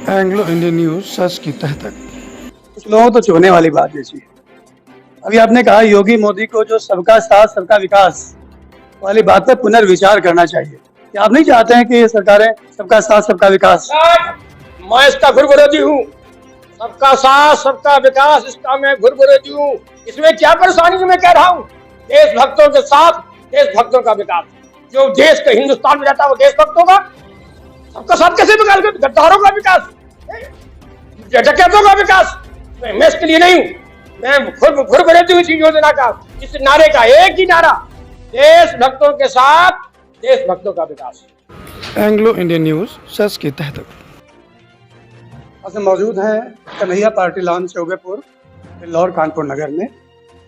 Anglo Indian news सच की तह तक। कुछ लोगों तो चुभने वाली बात जैसी है। अभी आपने कहा योगी मोदी को जो सबका साथ सबका विकास वाली बात पर पुनर्विचार करना चाहिए। क्या आप नहीं चाहते हैं कि ये सरकारें सबका साथ सबका विकास? मैं इसका घुर विरोधी हूँ। सबका साथ सबका विकास, इसका मैं घुर विरोधी हूँ। इसमें क्या परेशानी है? मैं कह रहा हूँ देशभक्तों के साथ देशभक्तों का विकास। जो देश के हिंदुस्तान में रहता है वो देशभक्तों का सबका साथ कैसे विकास? गद्दारों का विकास, डकैतों का विकास। मैं इसके लिए नहीं हूँ। मैं घुर विरोधी हूँ इस योजना का। इस नारे का एक ही नारा, देशभक्तों के साथ देशभक्तों का विकास। एंग्लो इंडियन न्यूज सच की तह तक। मौजूद हैं कन्हैया पार्टी लॉन चौबेपुर लाहौर कानपुर नगर में।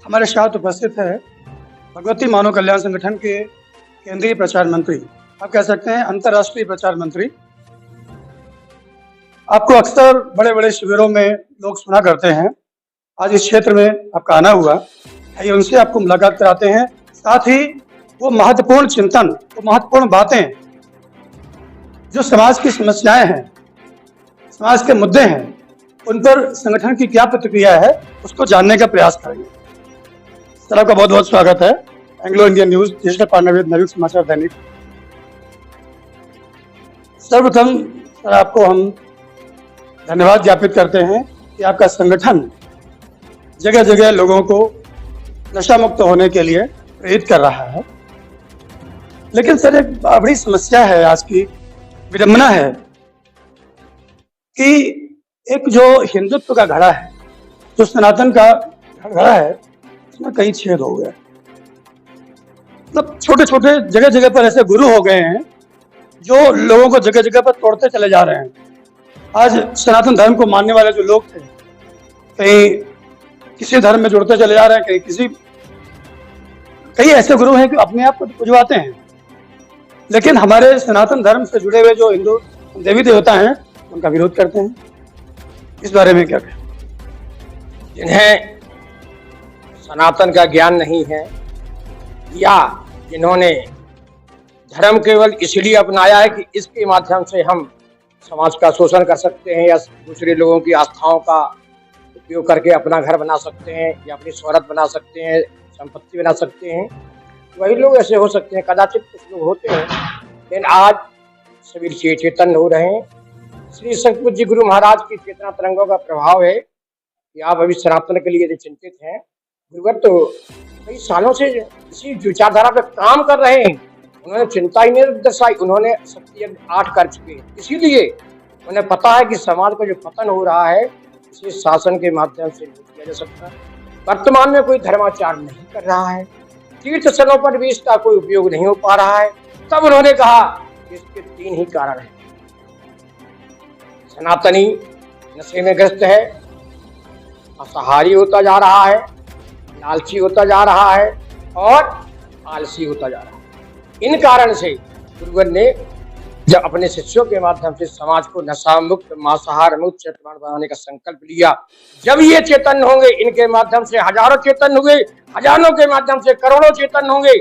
हमारे साथ उपस्थित है भगवती मानव कल्याण संगठन के केंद्रीय प्रचार मंत्री, आप कह सकते हैं अंतर्राष्ट्रीय प्रचार मंत्री। आपको अक्सर बड़े बड़े शिविरों में लोग सुना करते हैं। आज इस क्षेत्र में आपका आना हुआ है, उनसे आपको मुलाकात कराते हैं। साथ ही वो महत्वपूर्ण चिंतन, वो महत्वपूर्ण बातें जो समाज की समस्याएं हैं, समाज के मुद्दे हैं, उन पर संगठन की क्या प्रतिक्रिया है उसको जानने का प्रयास करेंगे। सर, आपका बहुत बहुत स्वागत है Anglo Indian news digital partner Naveen Samachar Dainik. सर्वप्रथम सर, आपको हम धन्यवाद ज्ञापित करते हैं कि आपका संगठन जगह जगह लोगों को नशा मुक्त होने के लिए प्रेरित कर रहा है। लेकिन सर, एक बड़ी समस्या है, आज की विडंबना है कि एक जो हिंदुत्व का घड़ा है, जो सनातन का घड़ा है, उसमें कई छेद हो गए। मतलब छोटे छोटे जगह जगह पर ऐसे गुरु हो गए हैं जो लोगों को जगह जगह पर तोड़ते चले जा रहे हैं। आज सनातन धर्म को मानने वाले जो लोग थे, कहीं किसी धर्म में जुड़ते चले जा रहे हैं, कई ऐसे गुरु हैं कि अपने आप को पुजवाते हैं, लेकिन हमारे सनातन धर्म से जुड़े हुए जो हिंदू देवी देवता हैं उनका विरोध करते हैं। इस बारे में क्या कहें? जिन्हें सनातन का ज्ञान नहीं है या जिन्होंने धर्म केवल इसलिए अपनाया है कि इसके माध्यम से हम समाज का शोषण कर सकते हैं या दूसरे लोगों की आस्थाओं का उपयोग करके अपना घर बना सकते हैं या अपनी शोहरत बना सकते हैं, संपत्ति बना सकते हैं, वही लोग ऐसे हो सकते हैं। कदाचित कुछ लोग होते हैं, लेकिन आज सभी चेतन हो रहे हैं। श्री संत जी गुरु महाराज की चेतना तरंगों का प्रभाव है कि आप अभी सनातन के लिए चिंतित हैं। गुरुवर तो कई सालों से इसी विचारधारा पर काम कर रहे हैं। उन्होंने चिंता ही नहीं दर्शाई। उन्होंने शक्ति 8 कर चुके हैं, इसीलिए उन्हें पता है कि समाज का जो पतन हो रहा है इसे शासन के माध्यम से नहीं किया जा सकता। वर्तमान में कोई धर्माचार नहीं कर रहा है, तीर्थ स्थलों पर भी इसका कोई उपयोग नहीं हो पा रहा है। तब उन्होंने कहा कि इसके 3 ही कारण हैं। सनातनी नशे में ग्रस्त है, असहारी होता जा रहा है, लालची होता जा रहा है और आलसी होता जा रहा है। इन कारण से गुरुवर ने जब अपने शिष्यों के माध्यम से समाज को नशा मुक्त, मांसाहार मुक्त चेतन बनाने का संकल्प लिया। जब ये चेतन होंगे, इनके माध्यम से हजारों चेतन हुए, हजारों के माध्यम से करोड़ों चेतन होंगे।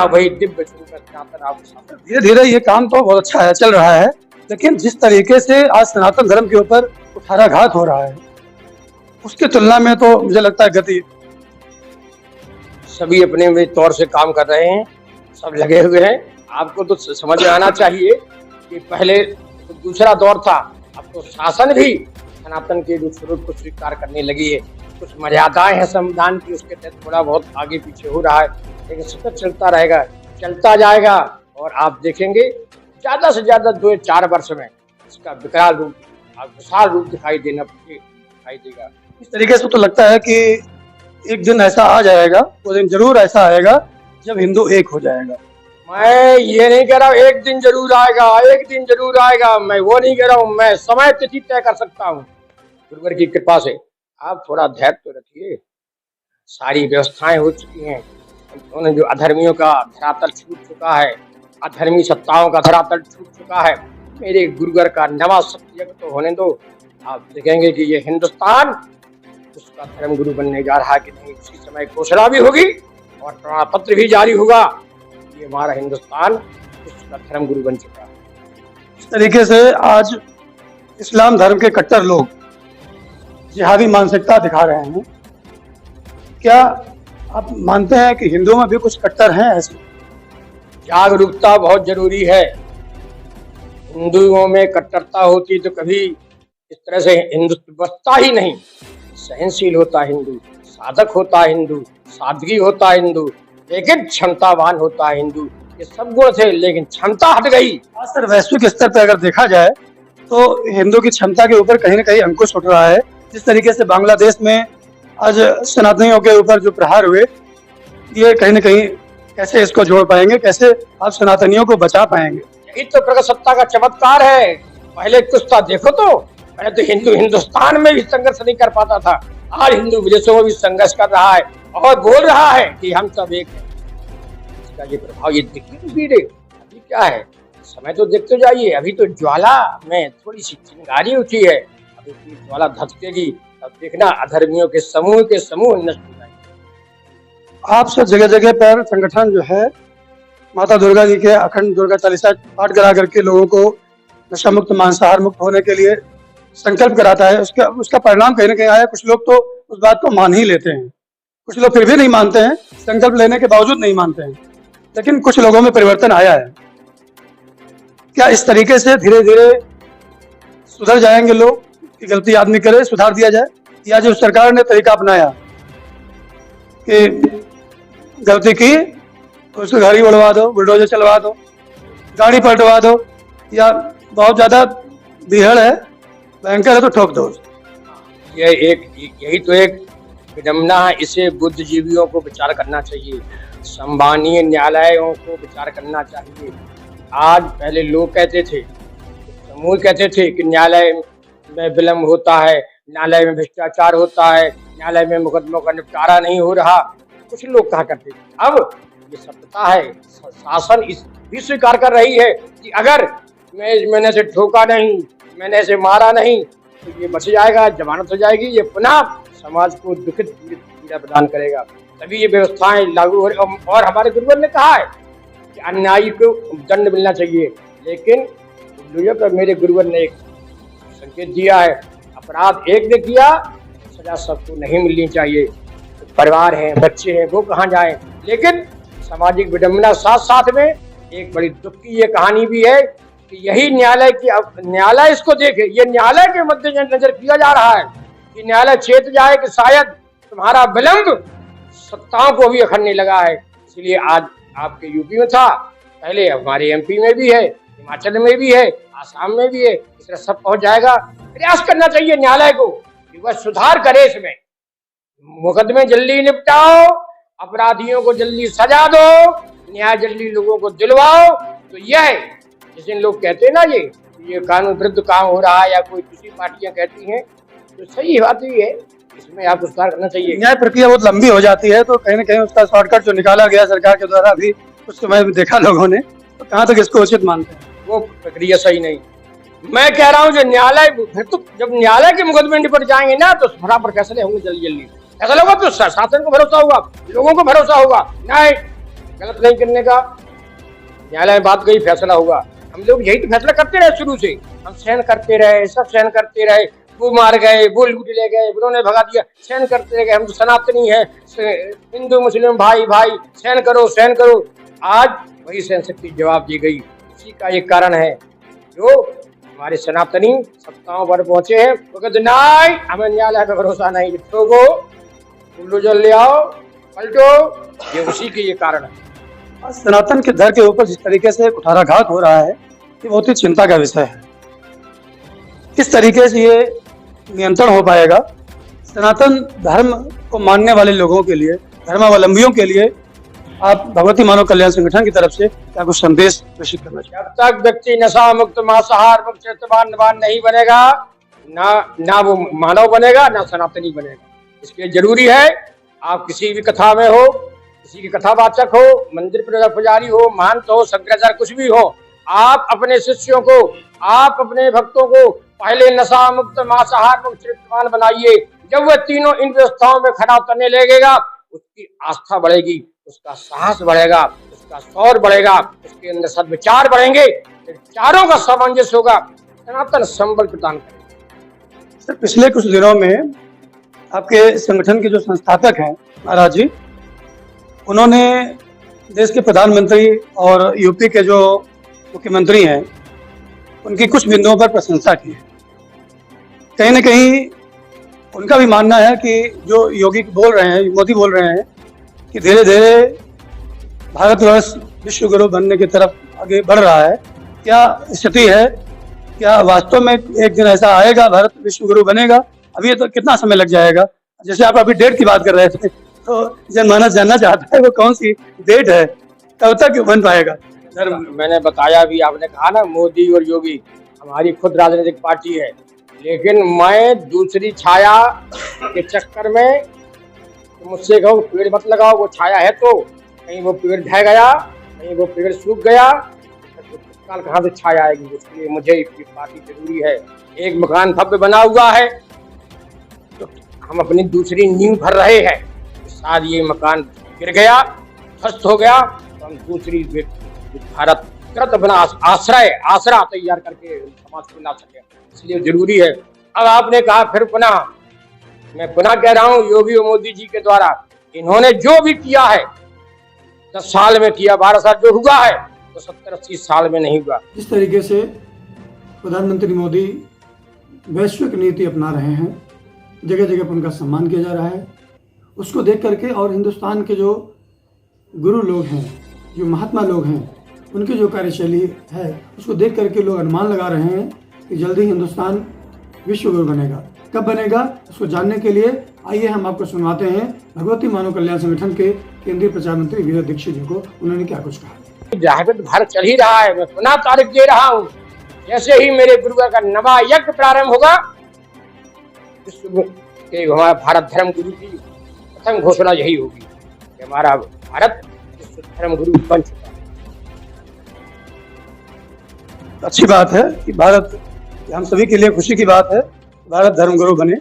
वही दिव्य धीरे धीरे ये काम तो बहुत अच्छा है, चल रहा है, लेकिन जिस तरीके से आज सनातन धर्म के ऊपर कुठाराघात हो रहा है उसकी तुलना में तो मुझे लगता है गति। सभी अपने तौर से काम कर रहे हैं, सब लगे हुए हैं। आपको तो समझ में आना चाहिए कि पहले तो दूसरा दौर था, अब तो शासन भी सनातन के जो स्वरूप को स्वीकार करने लगी है। कुछ मर्यादाएं हैं संविधान की, उसके तहत थोड़ा बहुत आगे पीछे हो रहा है, लेकिन सतत चलता रहेगा, चलता जाएगा और आप देखेंगे ज्यादा से ज्यादा 2-4 वर्ष में इसका विकराल रूप, विशाल रूप दिखाई देगा। इस तरीके से तो लगता है कि एक दिन ऐसा आ जाएगा, वो दिन जरूर ऐसा आएगा जब हिंदू एक हो जाएगा। मैं ये नहीं कह रहा हूँ एक दिन जरूर आएगा, एक दिन जरूर आएगा, मैं वो नहीं कह रहा हूँ। मैं समय तिथि तय कर सकता हूँ गुरुवर की कृपा से। आप थोड़ा धैर्य तो रखिए। सारी व्यवस्थाएं हो चुकी हैं, उन्होंने जो अधर्मियों का धरातल छूट चुका है, अधर्मी सत्ताओं का धरातल छूट चुका है। मेरे गुरुवर का नवा शक्ति यज्ञ तो होने दो, आप देखेंगे कि ये हिंदुस्तान उसका धर्म गुरु बनने जा रहा है कि नहीं। उसी समय घोषणा भी होगी और प्रमाण पत्र भी जारी होगा, ये हमारा हिंदुस्तान उसका धर्म गुरु बन चुका है। इस तरीके से आज इस्लाम धर्म के कट्टर लोग जिहादी मानसिकता दिखा रहे हैं, क्या आप मानते हैं कि हिंदुओं में भी कुछ कट्टर हैं ऐसे? जागरूकता बहुत जरूरी है। हिंदुओं में कट्टरता होती तो कभी इस तरह से हिंदुत्व बसता ही नहीं। सहनशील होता हिंदू, साधक होता हिंदू, सादगी होता हिंदू, लेकिन क्षमतावान होता हिंदू। ये सब गुण थे, लेकिन क्षमता हट गई। आज सर वैश्विक स्तर पर अगर देखा जाए तो हिंदू की क्षमता के ऊपर कहीं ना कहीं अंकुश उठ रहा है। जिस तरीके से बांग्लादेश में आज सनातनियों के ऊपर जो प्रहार हुए, ये कहीं ना कहीं कैसे इसको जोड़ पाएंगे, कैसे आप सनातनियों को बचा पाएंगे? यही तो प्रगतिसत्ता का चमत्कार है। पहले कुछ था, देखो तो पहले तो हिंदू हिंदुस्तान में भी संघर्ष नहीं कर पाता था। आज हिंदू विदेशों में भी संघर्ष कर रहा है और बोल रहा है कि हम सब एक हैं। इसका ये प्रभाव ये दिखती धीरे। अभी क्या है, समय तो देखते जाइए। अभी तो ज्वाला में थोड़ी सी चिंगारी उठी है, अभी ज्वाला धसकेगी तब देखना अधर्मियों के समूह नष्ट हो जाएंगे। आप सब जगह जगह पर संगठन जो है माता दुर्गा जी के अखंड दुर्गा चालीसा पाठ करा करके लोगों को नशा मुक्त मांसाहार मुक्त होने के लिए संकल्प कराता है। उसका परिणाम कहीं ना कहीं आया। कुछ लोग तो उस बात को मान ही लेते हैं, कुछ लोग फिर भी नहीं मानते हैं, संकल्प लेने के बावजूद नहीं मानते हैं। लेकिन कुछ लोगों में परिवर्तन आया है। क्या इस तरीके से धीरे धीरे सुधर जाएंगे लोग कि गलती आदमी करे सुधार दिया जाए? या जो सरकार ने तरीका अपनाया कि गलती की तो उसको गाड़ी उड़वा दो, बुलडोजर चलवा दो, गाड़ी पलटवा दो, या बहुत ज्यादा बीहड़ है, भयंकर है तो ठोक दो। यही तो एक विडम्बना है। इसे बुद्धिजीवियों को विचार करना चाहिए, संभावनीय न्यायालयों को विचार करना चाहिए। आज पहले लोग कहते थे, समूह कहते थे कि न्यायालय में विलम्ब होता है, न्यायालय में भ्रष्टाचार होता है, न्यायालय में मुकदमों का निपटारा नहीं हो रहा। कुछ लोग कहा करते थे। अब ये सत्यता है, शासन इस भी स्वीकार कर रही है कि अगर मैंने से ठोका नहीं, मैंने से मारा नहीं, तो ये बच जाएगा, जमानत हो जाएगी। ये पुनः समाज को दुखित पीड़ा प्रदान करेगा। तभी ये व्यवस्थाएं लागू हो रही। और हमारे गुरुवर ने कहा है कि अन्यायी को दंड मिलना चाहिए, लेकिन मेरे गुरुवर ने एक संकेत दिया है, अपराध एक ने किया, सजा सबको नहीं मिलनी चाहिए। तो परिवार हैं, बच्चे हैं, वो कहाँ जाएं? लेकिन सामाजिक विडंबना साथ साथ में एक बड़ी दुख की ये कहानी भी है कि यही न्यायालय इसको देखे। ये न्यायालय के मद्देनजर किया जा रहा है कि न्यायालय चेत जाए कि शायद तुम्हारा विलंब सत्ताओं को भी अखंड नहीं लगा है। इसलिए आज आपके यूपी में था, पहले हमारे एमपी में भी है, हिमाचल में भी है, आसाम में भी है। इस तरह सब पहुंच जाएगा। प्रयास करना चाहिए न्यायालय को कि वह सुधार करे, इसमें मुकदमे जल्दी निपटाओ, अपराधियों को जल्दी सजा दो, न्याय जल्दी लोगों को दिलवाओ। तो यह जिस दिन लोग कहते हैं ना ये कानून विरुद्ध काम हो रहा है, या कोई दूसरी पार्टियां कहती हैं, तो सही बात ही है, इसमें आपको सुधार करना चाहिए। न्याय प्रक्रिया बहुत लंबी हो जाती है, तो कहीं ना कहीं उसका शॉर्टकट जो निकाला गया सरकार के द्वारा अभी कुछ समय में देखा लोगों ने, तो कहाँ तक इसको उचित मानते हैं? वो प्रक्रिया सही नहीं। मैं कह रहा हूँ जो न्यायालय, फिर तो जब न्यायालय के मुकदमे निपट जाएंगे ना, तो फटाफट फैसले होंगे जल्दी। फैसला होगा तो शासन को भरोसा होगा, लोगों को भरोसा होगा, न्याय गलत नहीं करने का। न्यायालय में बात गई, फैसला होगा। हम लोग यही तो फैसला करते रहे शुरू से, हम सहन करते रहे, सब सहन करते रहे। वो मार गए, वो लूट ले गए, उन्होंने भगा दिया, सहन करते रहे। हम तो सनातनी है, हिंदू मुस्लिम भाई भाई, सहन करो सहन करो। आज वही सहन शक्ति जवाब दी गई। इसी का एक कारण है जो हमारे सनातनी सत्ताओं पर पहुंचे हैं। नहीं, हमें न्यायालय पर भरोसा नहीं, ठोको, बुलडोजर ले आओ, पलटो, ये उसी के ये कारण है। सनातन के धर्म के ऊपर जिस तरीके से कुठाराघात हो रहा है, ये बहुत ही चिंता का विषय है। किस तरीके से ये नियंत्रण हो पाएगा? सनातन धर्म को मानने वाले लोगों के लिए, धर्मावलंबियों के लिए आप भगवती मानव कल्याण संगठन की तरफ से क्या कुछ संदेश प्रेषित करना चाहिए? जब तक व्यक्ति नशा मुक्त मांसाहार मुक्त चरित्रवान नहीं बनेगा, ना वो मानव बनेगा, ना सनातनी बनेगा। इसलिए जरूरी है आप किसी भी कथा में हो, किसी की कथावाचक हो, मंदिर पुजारी हो, महंत हो, शंकराचार्य कुछ भी हो, आप अपने शिष्यों को, आप अपने भक्तों को पहले नशा मुक्त मांसाहार मुक्त चरित्रवान बनाइए। जब वह तीनों इन व्यवस्थाओं में खड़ा उतरने लगेगा, उसकी आस्था बढ़ेगी, उसका साहस बढ़ेगा, उसका शौर्य बढ़ेगा, उसके अंदर सद्विचार बढ़ेंगे, चारों का सामंजस्य होगा, सनातन संबल प्रदान करेगा। सर, पिछले कुछ दिनों में आपके संगठन के जो संस्थापक हैं महाराज जी, उन्होंने देश के प्रधानमंत्री और यूपी के जो मुख्यमंत्री हैं उनकी कुछ बिंदुओं पर प्रशंसा की है। कहीं न कहीं उनका भी मानना है कि जो योगी बोल रहे हैं, मोदी बोल रहे हैं कि धीरे धीरे भारतवर्ष विश्व गुरु बनने की तरफ आगे बढ़ रहा है। क्या स्थिति है? क्या वास्तव में एक दिन ऐसा आएगा भारत विश्व गुरु बनेगा? अभी तो कितना समय लग जाएगा? जैसे आप अभी डेट की बात कर रहे थे, तो जनमानस जानना चाहता है वो कौन सी डेट है, कब तक बन पाएगा धर्म? मैंने बताया भी, आपने कहा ना मोदी और योगी, हमारी खुद राजनीतिक पार्टी है, लेकिन मैं दूसरी छाया के चक्कर में मुझसे कहो पेड़ मत लगाओ, वो छाया है तो कहीं वो पेड़ ढह गया, कहीं वो पेड़ सूख गया, तो कहाँ से छाया आएगी? उसके लिए मुझे पार्टी जरूरी है। एक मकान भव्य बना हुआ है तो हम अपनी दूसरी नींव भर रहे हैं। शायद ये मकान गिर गया, ध्वस्त हो गया, तो हम दूसरी भारत कृत अपना आसरा तैयार करके समाज को ला सके, इसलिए जरूरी है। अब आपने कहा फिर पुनः, मैं पुनः कह रहा हूँ, योगी और मोदी जी के द्वारा इन्होंने जो भी किया है 10 साल में किया, 12 साल जो हुआ है तो 70-80 साल में नहीं हुआ। जिस तरीके से प्रधानमंत्री मोदी वैश्विक नीति अपना रहे हैं, जगह जगह पर उनका सम्मान किया जा रहा है, उसको देख करके और हिंदुस्तान के जो गुरु लोग हैं, जो महात्मा लोग हैं, उनकी जो कार्यशैली है, उसको देख करके लोग अनुमान लगा रहे हैं कि जल्दी हिंदुस्तान विश्व गुरु बनेगा। कब बनेगा, उसको जानने के लिए आइए हम आपको सुनवाते हैं भगवती मानव कल्याण संगठन के केंद्रीय प्रचार मंत्री वीर दीक्षित जी को, उन्होंने क्या कुछ कहा। जागृत भारत चल ही रहा है, मैं पुनः तारीख दे रहा हूँ, जैसे ही मेरे गुरुवर का नवा यज्ञ प्रारंभ होगा, विश्व के हमारा भारत धर्म गुरु की प्रथम घोषणा यही होगी कि हमारा भारत विश्व धर्म गुरु बन चुका है। अच्छी बात है कि भारत, हम सभी के लिए खुशी की बात है, भारत धर्म गुरु बने।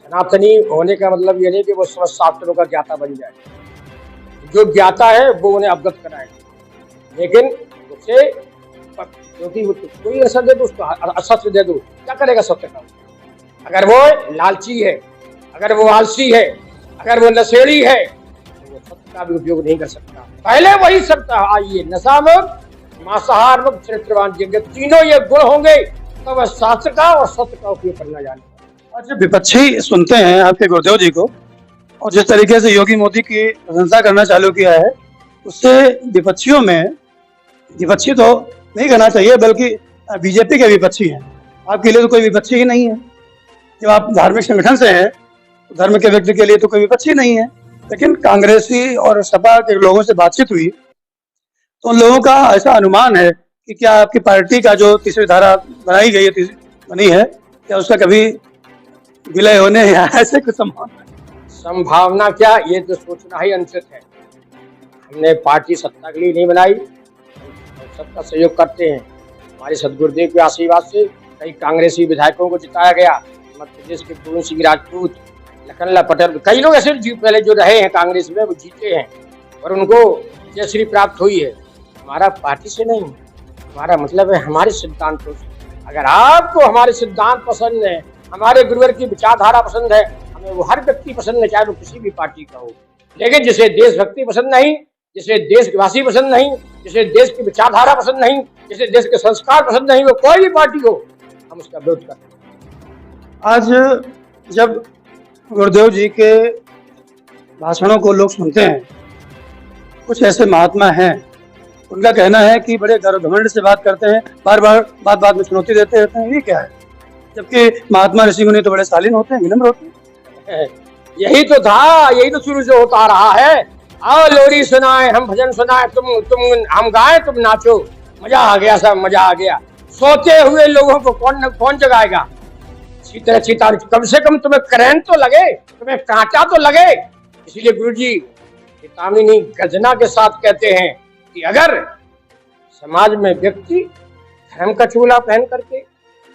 सनातनी होने का मतलब ये नहीं कि वो समस्त शास्त्रों का ज्ञाता बन जाए, जो ज्ञाता है वो उन्हें अवगत कराए, लेकिन उसे क्योंकि कोई असर दे दो, उसको असत्य दे दो, क्या करेगा सत्य का? अगर वो लालची है, अगर वो आलसी है, अगर वो नशेड़ी है, तो वो सत्य का भी उपयोग नहीं कर सकता। पहले वही सब आइए, नशा मुक्त, मांसाहार मुक्त, चरित्रवान, तीनों ये गुण होंगे तो वह शास्त्र का और सत्य का उपयोग करना जानेगा। और जब विपक्षी सुनते हैं आपके गुरुदेव जी को और जिस तरीके से योगी मोदी की प्रशंसा करना चालू किया है, उससे विपक्षियों में, विपक्षी तो नहीं कहना चाहिए बल्कि बीजेपी के विपक्षी हैं, आपके लिए तो कोई विपक्षी ही नहीं है। जब आप धार्मिक संगठन से हैं तो धर्म के व्यक्ति के लिए तो कोई विपक्षी नहीं है। लेकिन कांग्रेसी और सपा के लोगों से बातचीत हुई तो उन लोगों का ऐसा अनुमान है कि क्या आपकी पार्टी का जो तीसरी धारा बनाई गई है, बनी है, क्या उसका कभी विलय होने या ऐसे कुछ संभावना क्या, ये तो सोचना ही अनुचित है। हमने पार्टी सत्ता के लिए नहीं बनाई, हम सबका सहयोग करते हैं। हमारे सदगुरुदेव के आशीर्वाद से कई कांग्रेसी विधायकों को जिताया गया। मध्य प्रदेश के पूर्ण सिंह राजपूत, लखनलाल पटेल, कई लोग ऐसे पहले जो रहे हैं कांग्रेस में, वो जीते हैं और उनको जयश्री प्राप्त हुई है। हमारा पार्टी से नहीं, हमारा मतलब है हमारे सिद्धांतों से। अगर आपको हमारे सिद्धांत पसंद है, हमारे गुरुवर की विचारधारा पसंद है, हमें वो हर व्यक्ति पसंद है, चाहे वो किसी भी पार्टी का हो। लेकिन जिसे देशभक्ति पसंद नहीं, जिसे देशवासी पसंद नहीं, जिसे देश की विचारधारा पसंद नहीं, जिसे देश के संस्कार पसंद नहीं, वो कोई भी पार्टी हो, हम उसका विरोध करते हैं। आज जब गुरुदेव जी के भाषणों को लोग सुनते हैं, कुछ ऐसे महात्मा हैं, उनका कहना है कि बड़े गर्व घमंड से बात करते हैं, बार बार बात में चुनौती देते रहते हैं, ये क्या है? जबकि महात्मा ऋषि मुनि तो बड़े शालीन होते हैं, विनम्र होते हैं। यही तो था, यही तो शुरू से होता रहा है। आओ लोरी सुनाए, हम भजन सुनाए, तुम हम गाएं, तुम नाचो, मजा आ गया, सब मजा आ गया। सोते हुए लोगों को कौन जगाएगा? सीता कम से कम तुम्हें करंट तो लगे, तुम्हें कांटा तो लगे। इसीलिए गुरुजी चेतावनी गर्जना के साथ कहते हैं कि अगर समाज में व्यक्ति धर्म का चोला पहन करके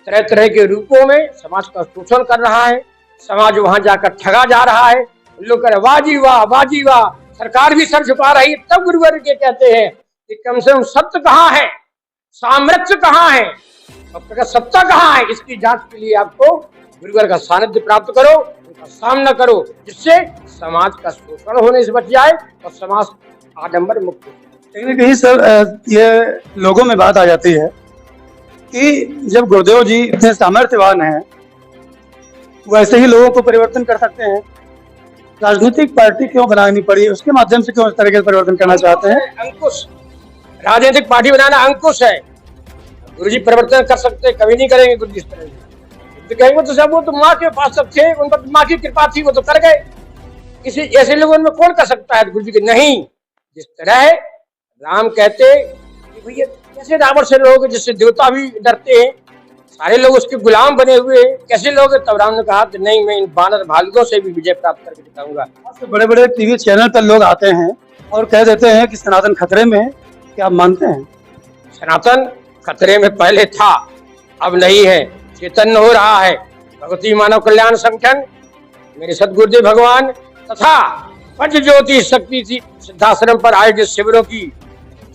तरह तरह के रूपों में समाज का शोषण कर रहा है, समाज वहां जाकर ठगा जा रहा है, लोग कह वाह जी वाह, वाह जी वाह, सरकार भी सर झुका रही है। तब गुरुवर के कहते हैं कि कम से कम सत्य कहाँ है, सामर्थ्य कहाँ है और सत्ता कहाँ है, इसकी जांच के लिए आपको गुरुवर का सानिध्य प्राप्त करो, उनका सामना करो, जिससे समाज का शोषण होने से बच जाए और समाज आडंबर मुक्त हो। कहीं ना कहीं सर ये लोगों में बात आ जाती है कि जब गुरुदेव जी इतने सामर्थ्यवान हैं, वैसे ही लोगों को परिवर्तन कर सकते हैं, राजनीतिक पार्टी क्यों बनानी पड़ी, उसके माध्यम से क्यों इस तरीके से परिवर्तन करना चाहते हैं? अंकुश, राजनीतिक पार्टी बनाना अंकुश है। गुरुजी परिवर्तन कर सकते, कभी नहीं करेंगे गुरुजी इस तरह तो कहेंगे तो सब वो तो माँ के पास सब थे, उन पर माँ की कृपा थी, वो तो कर गए। किसी ऐसे लोगों में कौन कर सकता है गुरुजी के? नहीं। जिस तरह राम कहते कि भैया कैसे रावण से लोग जिससे देवता भी डरते हैं, सारे लोग उसके गुलाम बने हुए, कैसे लोग? तब राम ने कहा कि नहीं, मैं इन बानर भालुओं से भी विजय प्राप्त करके दिखाऊंगा। बड़े बड़े टीवी चैनल पर लोग आते हैं और कह देते हैं कि सनातन खतरे में है, क्या आप मानते हैं? सनातन खतरे में पहले था, अब नहीं है, चैतन्य हो रहा है। भगवती मानव कल्याण संगठन, मेरे सदगुरुदेव भगवान तथा पंच ज्योति शक्ति सिद्धाश्रम पर आयोजित शिविरों की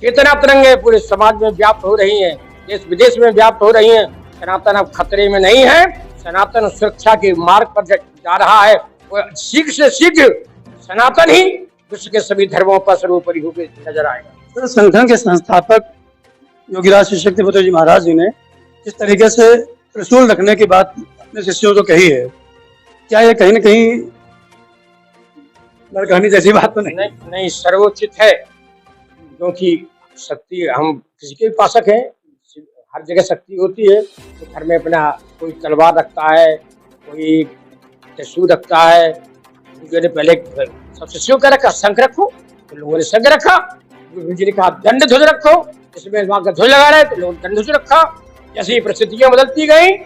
चेतना तरंगे पूरे समाज में व्याप्त हो रही हैं, देश विदेश में व्याप्त हो रही हैं। सनातन अब खतरे में नहीं है, सनातन सुरक्षा के मार्ग पर जा रहा है। और शीघ्र से शीघ्र सनातन ही विश्व के सभी धर्मों पर सर्वोपरि होकर नजर आएगा। तो संगठन के संस्थापक योगीराज श्री शक्तिपुत्र जी महाराज जी ने जिस तरीके से त्रिशूल रखने की बात अपने शिष्यों को कही है, क्या ये कहीं न कहीं कहनी जैसी बात तो नहीं? नहीं, सर्वोचित है, क्योंकि शक्ति हम किसी के उपासक हैं, हर जगह शक्ति होती है। तो घर में अपना कोई तलवार रखता है, कोई त्रिशूल रखता है। गुरु ने पहले सब शिष्यों का रखा शंख रखो, तो लोगों ने शंख रखा। गुरु जी ने कहा दंड ध्वज रखो, इसमें वहां का ध्वज लगा रहे तो लोगों ने दंड ध्वज रखा। जैसे ही परिस्थितियां बदलती गई,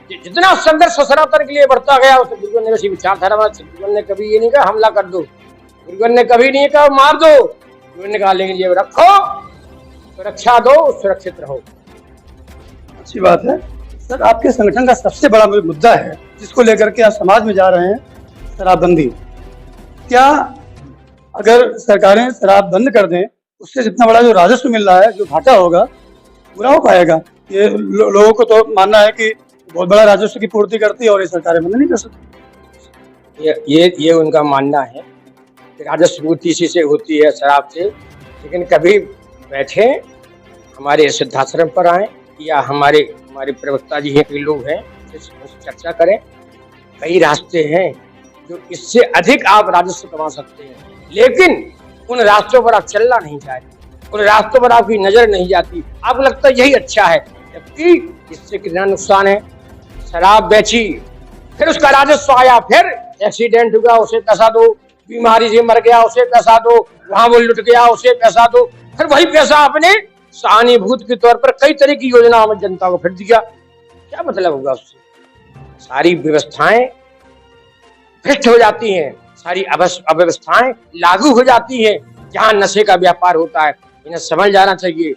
जितना संघर्ष सनातन के लिए बढ़ता गया, उस गुरुगुरु ने वैसी विचारधारा में, गुरुगुरु ने कभी ये नहीं कहा हमला कर दो, गुरुगुरु ने कभी नहीं कहा मार दो, गुरुगुरु ने कहा लेकिन ये रखो, सुरक्षा दो, सुरक्षित रहो। अच्छी बात है सर। आपके संगठन का सबसे बड़ा मुद्दा है जिसको लेकर के आप समाज में जा रहे हैं, शराबबंदी। क्या अगर सरकारें शराब बंद कर दें, उससे जितना बड़ा जो राजस्व मिल रहा है, जो घाटा होगा, पूरा हो पाएगा? ये लोगों को तो मानना है कि बहुत बड़ा राजस्व की पूर्ति करती है और ये सरकारें बंद नहीं कर सकती। ये उनका मानना है कि राजस्व पूर्ति इसी से होती है, शराब से। लेकिन कभी बैठे हमारे सिद्धाश्रम पर आए या हमारे प्रवक्ता जी हैं, कई लोग हैं, चर्चा करें। कई रास्ते हैं जो इससे अधिक आप राजस्व कमा सकते हैं, लेकिन उन रास्तों पर आप चलना नहीं चाहते, उन रास्तों पर आपकी नजर नहीं जाती। आपको लगता है यही अच्छा है, जबकि इससे कितना नुकसान है। शराब बेची, फिर उसका राजस्व आया, फिर एक्सीडेंट हुआ, उसे पैसा दो, बीमारी से मर गया, उसे पैसा दो, वहां वो लुट गया, उसे पैसा दो, फिर वही पैसा आपने सहानुभूति के तौर पर कई तरह की योजना में जनता को फिर दिया। क्या मतलब होगा उससे? सारी व्यवस्थाएं भ्रष्ट हो जाती हैं, सारी अव्यवस्थाएं लागू हो जाती हैं जहां नशे का व्यापार होता है। इन्हें समझ जाना चाहिए,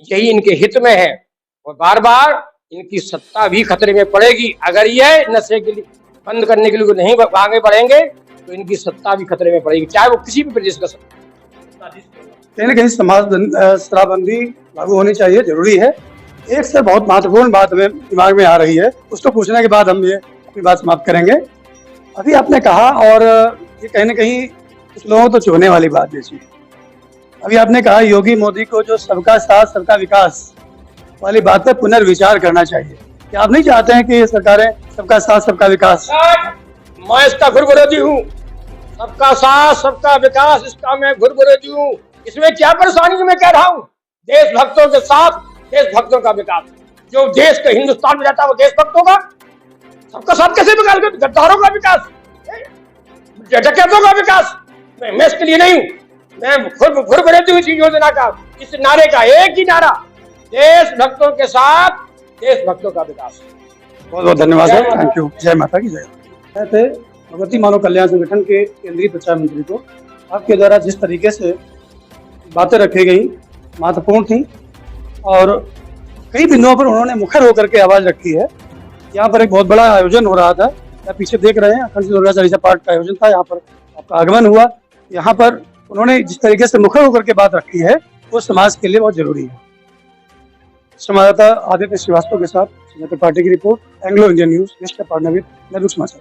यही इनके हित में है। और बार बार इनकी सत्ता भी खतरे में पड़ेगी। अगर ये नशे के लिए बंद करने के लिए नहीं आगे बढ़ेंगे तो इनकी सत्ता भी खतरे में पड़ेगी, चाहे वो किसी भी प्रदेश का कहीं ना कहीं शराबबंदी लागू होनी चाहिए, जरूरी है। एक सर बहुत महत्वपूर्ण बात हमें दिमाग में आ रही है, उसको पूछने के बाद हम ये अपनी बात समाप्त करेंगे। अभी आपने कहा, और ये कहीं ना कहीं कुछ लोगों तो चुभने वाली बात जैसी है। अभी आपने कहा योगी मोदी को जो सबका साथ सबका विकास वाली बात पर पुनर्विचार करना चाहिए। क्या आप नहीं चाहते हैं कि सरकारें सबका साथ सबका विकास? मैं इसका घुर विरोधी हूँ। सबका साथ सबका विकास, इसका मैं घुर विरोधी हूँ। इसमें क्या परेशानी मैं कह रहा हूँ? देशभक्तों के साथ देशभक्तों का विकास। जो देश के हिंदुस्तान में रहता है वो देशभक्तों का सबका साथ कैसे विकास? गद्दारों का विकास, डकैतों का विकास। मैं इसके लिए नहीं हूँ। मैं घुर विरोधी हूँ इस योजना का, इस नारे का। एक ही नारा, देशभक्तों के साथ देशभक्तों का विकास। बहुत बहुत धन्यवाद सर, थैंक यू। जय माता की जय। थे भगवती मानव कल्याण संगठन के केंद्रीय प्रचार मंत्री को आपके द्वारा जिस तरीके से बातें रखी गई महत्वपूर्ण थी और कई बिंदुओं पर उन्होंने मुखर होकर के आवाज रखी है। यहाँ पर एक बहुत बड़ा आयोजन हो रहा था, आप पीछे देख रहे हैं, अखंड दुर्गा चालीसा पाठ का आयोजन था यहाँ पर आपका आगमन हुआ। यहाँ पर उन्होंने जिस तरीके से मुखर होकर के बात रखी है वो समाज के लिए बहुत जरूरी है। संवाददाता आदित्य श्रीवास्तव के साथ पार्टी की report, Anglo Indian news, national partner with network समाचार।